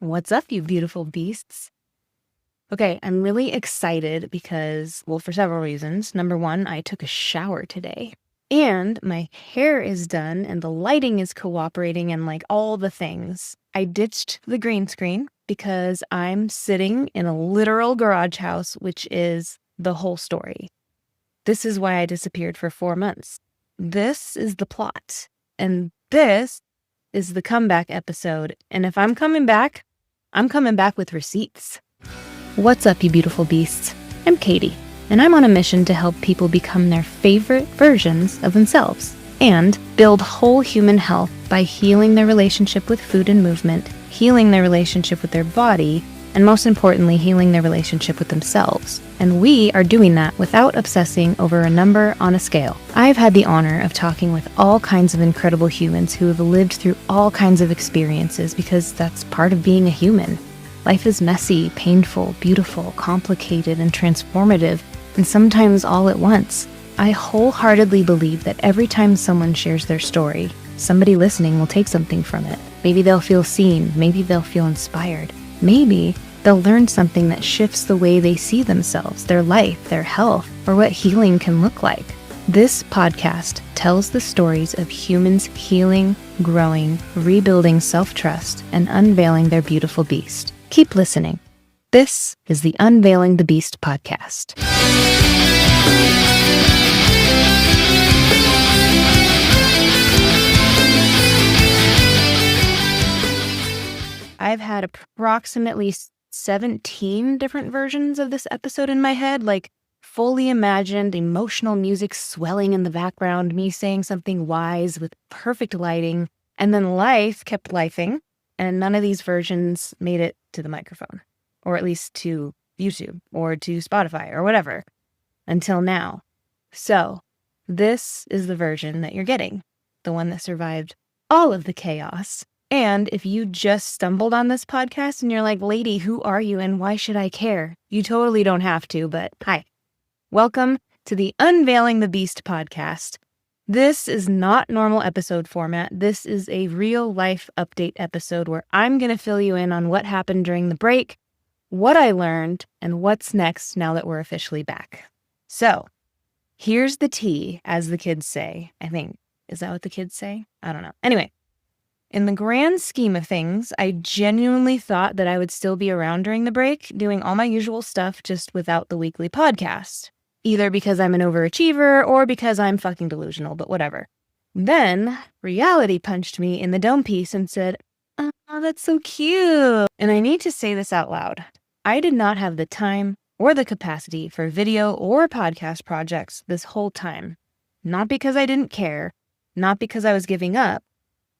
What's up, you beautiful beasts? Okay, I'm really excited because, well, for several reasons. Number one, I took a shower today and my hair is done and the lighting is cooperating and like all the things. I ditched the green screen because I'm sitting in a literal garage house, which is the whole story. This is why I disappeared for 4 months. This is the plot. And this is the comeback episode. And if I'm coming back with receipts. What's up, you beautiful beasts? I'm Katie, and I'm on a mission to help people become their favorite versions of themselves and build whole human health by healing their relationship with food and movement, healing their relationship with their body, and most importantly, healing their relationship with themselves. And we are doing that without obsessing over a number on a scale. I've had the honor of talking with all kinds of incredible humans who have lived through all kinds of experiences because that's part of being a human. Life is messy, painful, beautiful, complicated, and transformative, and sometimes all at once. I wholeheartedly believe that every time someone shares their story, somebody listening will take something from it. Maybe they'll feel seen, maybe they'll feel inspired. Maybe they'll learn something that shifts the way they see themselves, their life, their health, or what healing can look like. This podcast tells the stories of humans healing, growing, rebuilding self-trust, and unveiling their beautiful beast. Keep listening. This is the Unveiling the Beast podcast. I've had approximately 17 different versions of this episode in my head, like fully imagined emotional music swelling in the background, me saying something wise with perfect lighting, and then life kept lifing, and none of these versions made it to the microphone, or at least to YouTube, or to Spotify, or whatever, until now. So, this is the version that you're getting, the one that survived all of the chaos. And if you just stumbled on this podcast and you're like, lady, who are you and why should I care? You totally don't have to, but hi. Welcome to the Unveiling the Beast podcast. This is not normal episode format. This is a real life update episode where I'm going to fill you in on what happened during the break, what I learned, and what's next now that we're officially back. So here's the tea, as the kids say, I think. Is that what the kids say? I don't know. Anyway. In the grand scheme of things, I genuinely thought that I would still be around during the break, doing all my usual stuff just without the weekly podcast. Either because I'm an overachiever or because I'm fucking delusional, but whatever. Then reality punched me in the dome piece and said, oh, that's so cute. And I need to say this out loud. I did not have the time or the capacity for video or podcast projects this whole time. Not because I didn't care, not because I was giving up,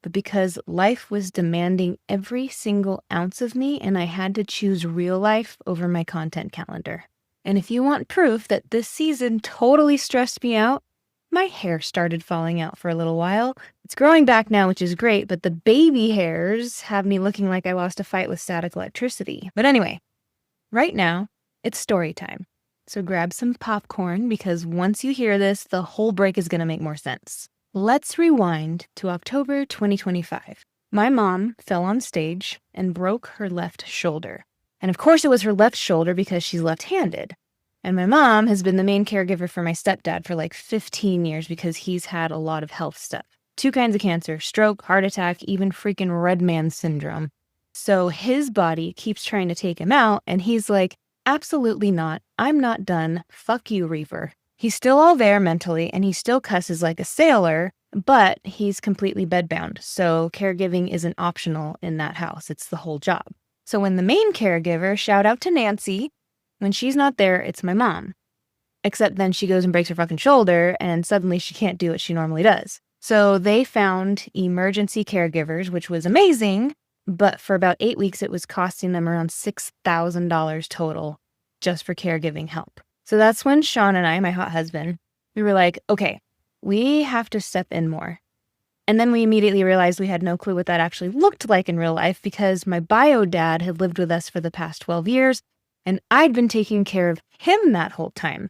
but because life was demanding every single ounce of me and I had to choose real life over my content calendar. And if you want proof that this season totally stressed me out, my hair started falling out for a little while. It's growing back now, which is great, but the baby hairs have me looking like I lost a fight with static electricity. But anyway, right now, it's story time. So grab some popcorn because once you hear this, the whole break is going to make more sense. Let's rewind to October 2025. My mom fell on stage and broke her left shoulder. And of course it was her left shoulder because she's left-handed. And my mom has been the main caregiver for my stepdad for like 15 years because he's had a lot of health stuff. 2 kinds of cancer, stroke, heart attack, even freaking red man syndrome. So his body keeps trying to take him out and he's like, absolutely not. I'm not done. Fuck you, Reaver. He's still all there mentally, and he still cusses like a sailor, but he's completely bedbound, so caregiving isn't optional in that house. It's the whole job. So when the main caregiver, shout out to Nancy, when she's not there, it's my mom. Except then she goes and breaks her fucking shoulder, and suddenly she can't do what she normally does. So they found emergency caregivers, which was amazing, but for about 8 weeks, it was costing them around $6,000 total just for caregiving help. So that's when Sean and I, my hot husband, we were like, okay, we have to step in more. And then we immediately realized we had no clue what that actually looked like in real life because my bio dad had lived with us for the past 12 years and I'd been taking care of him that whole time.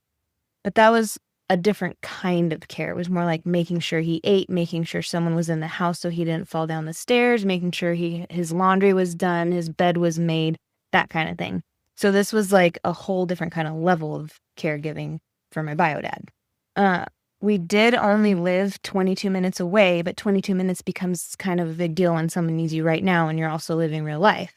But that was a different kind of care. It was more like making sure he ate, making sure someone was in the house so he didn't fall down the stairs, making sure his laundry was done, his bed was made, that kind of thing. So this was like a whole different kind of level of caregiving for my bio dad. We did only live 22 minutes away, but 22 minutes becomes kind of a big deal when someone needs you right now and you're also living real life.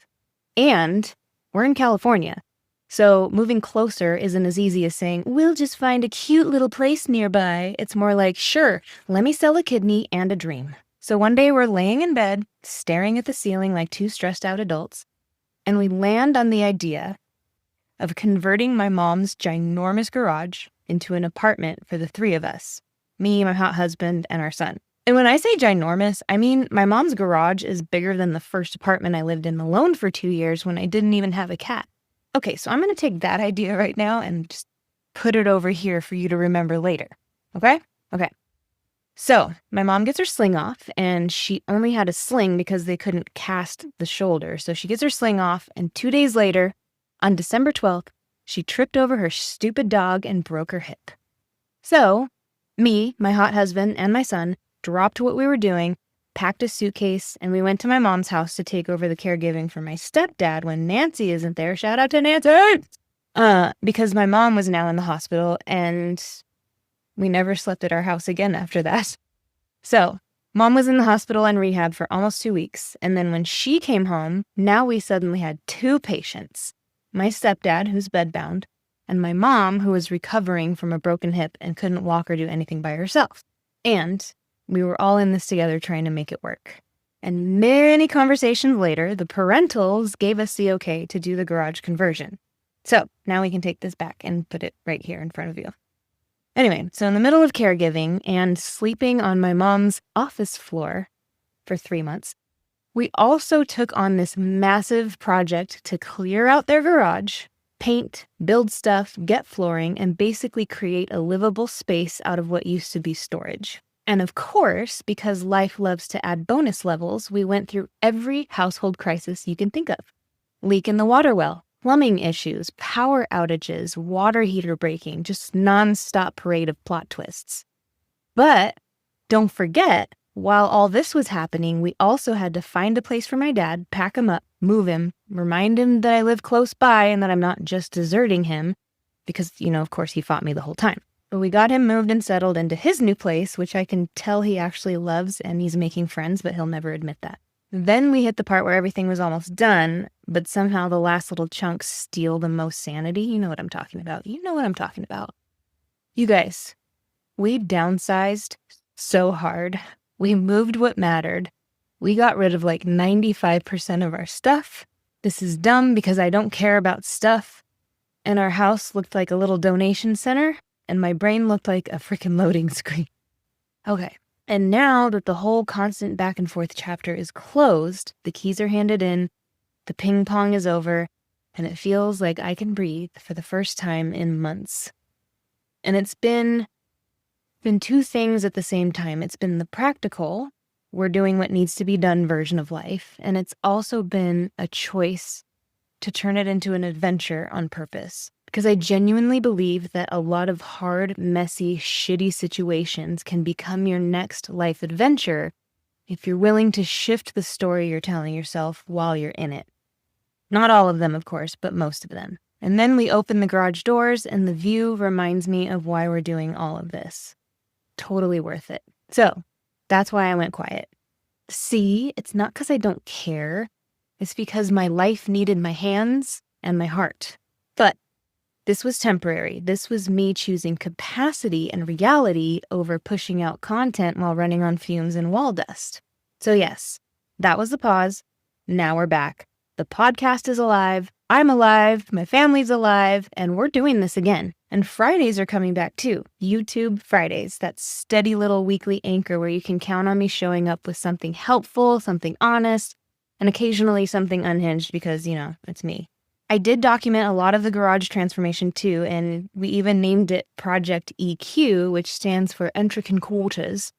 And we're in California. So moving closer isn't as easy as saying, we'll just find a cute little place nearby. It's more like, sure, let me sell a kidney and a dream. So one day we're laying in bed, staring at the ceiling like two stressed out adults, and we land on the idea of converting my mom's ginormous garage into an apartment for the three of us, me, my hot husband, and our son. And when I say ginormous, I mean my mom's garage is bigger than the first apartment I lived in alone for 2 years when I didn't even have a cat. Okay, so I'm going to take that idea right now and just put it over here for you to remember later, okay? Okay. So my mom gets her sling off, and she only had a sling because they couldn't cast the shoulder. So she gets her sling off, and 2 days later, on December 12th, she tripped over her stupid dog and broke her hip. So me, my hot husband, and my son dropped what we were doing, packed a suitcase, and we went to my mom's house to take over the caregiving for my stepdad when Nancy isn't there. Shout out to Nancy! Because my mom was now in the hospital, and we never slept at our house again after that. So mom was in the hospital and rehab for almost 2 weeks, and then when she came home, now we suddenly had 2 patients. My stepdad, who's bedbound, and my mom, who was recovering from a broken hip and couldn't walk or do anything by herself. And we were all in this together trying to make it work. And many conversations later, the parentals gave us the okay to do the garage conversion. So now we can take this back and put it right here in front of you. Anyway, so in the middle of caregiving and sleeping on my mom's office floor for 3 months, we also took on this massive project to clear out their garage, paint, build stuff, get flooring, and basically create a livable space out of what used to be storage. And of course, because life loves to add bonus levels, we went through every household crisis you can think of. Leak in the water well, plumbing issues, power outages, water heater breaking, just nonstop parade of plot twists. But don't forget, while all this was happening, we also had to find a place for my dad, pack him up, move him, remind him that I live close by and that I'm not just deserting him because, of course, he fought me the whole time. But we got him moved and settled into his new place, which I can tell he actually loves, and he's making friends, but he'll never admit that. Then we hit the part where everything was almost done, but somehow the last little chunks steal the most sanity. You know what I'm talking about. You know what I'm talking about. You guys, we downsized so hard. We moved what mattered. We got rid of like 95% of our stuff. This is dumb because I don't care about stuff. And our house looked like a little donation center. And my brain looked like a freaking loading screen. Okay, and now that the whole constant back and forth chapter is closed, the keys are handed in, the ping pong is over, and it feels like I can breathe for the first time in months. And it's been 2 things at the same time. It's been the practical, we're doing what needs to be done version of life, and it's also been a choice to turn it into an adventure on purpose. Because I genuinely believe that a lot of hard, messy, shitty situations can become your next life adventure if you're willing to shift the story you're telling yourself while you're in it. Not all of them, of course, but most of them. And then we open the garage doors and the view reminds me of why we're doing all of this. Totally worth it. So that's why I went quiet. See, it's not because I don't care. It's because my life needed my hands and my heart. But this was temporary. This was me choosing capacity and reality over pushing out content while running on fumes and wall dust. So yes, that was the pause. Now we're back. The podcast is alive. I'm alive. My family's alive. And we're doing this again. And Fridays are coming back too. YouTube Fridays, that steady little weekly anchor where you can count on me showing up with something helpful, something honest, and occasionally something unhinged because, it's me. I did document a lot of the garage transformation too, and we even named it Project EQ, which stands for Entricate Quarters,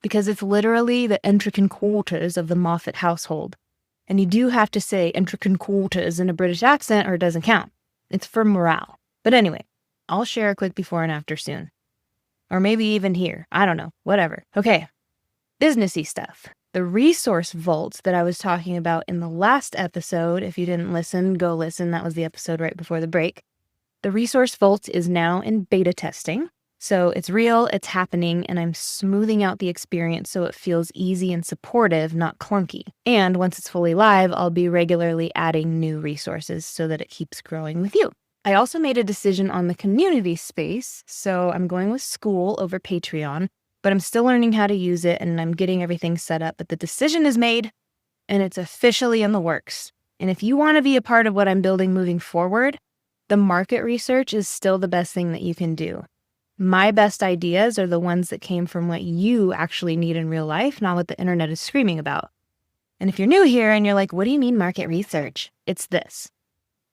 because it's literally the Entricate Quarters of the Moffat household. And you do have to say Entricate Quarters in a British accent or it doesn't count. It's for morale. But anyway, I'll share a quick before and after soon. Or maybe even here. I don't know. Whatever. Okay. Businessy stuff. The resource vault that I was talking about in the last episode, if you didn't listen, go listen. That was the episode right before the break. The resource vault is now in beta testing. So it's real, it's happening, and I'm smoothing out the experience so it feels easy and supportive, not clunky. And once it's fully live, I'll be regularly adding new resources so that it keeps growing with you. I also made a decision on the community space, so I'm going with Skool over Patreon, but I'm still learning how to use it and I'm getting everything set up. But the decision is made and it's officially in the works. And if you want to be a part of what I'm building moving forward, the market research is still the best thing that you can do. My best ideas are the ones that came from what you actually need in real life, not what the internet is screaming about. And if you're new here and you're like, what do you mean market research? It's this.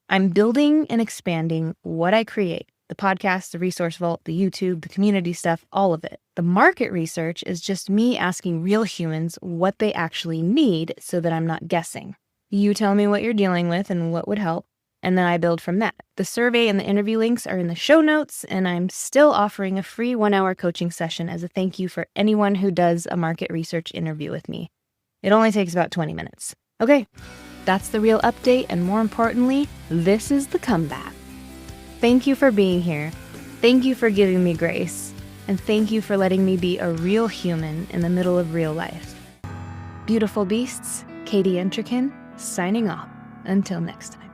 I'm building and expanding what I create. The podcast, the resource vault, the YouTube, the community stuff, all of it. The market research is just me asking real humans what they actually need so that I'm not guessing. You tell me what you're dealing with and what would help, and then I build from that. The survey and the interview links are in the show notes, and I'm still offering a free 1-hour coaching session as a thank you for anyone who does a market research interview with me. It only takes about 20 minutes. Okay, that's the real update, and more importantly, this is the comeback. Thank you for being here. Thank you for giving me grace. And thank you for letting me be a real human in the middle of real life. Beautiful beasts, Katie Entrikin, signing off. Until next time.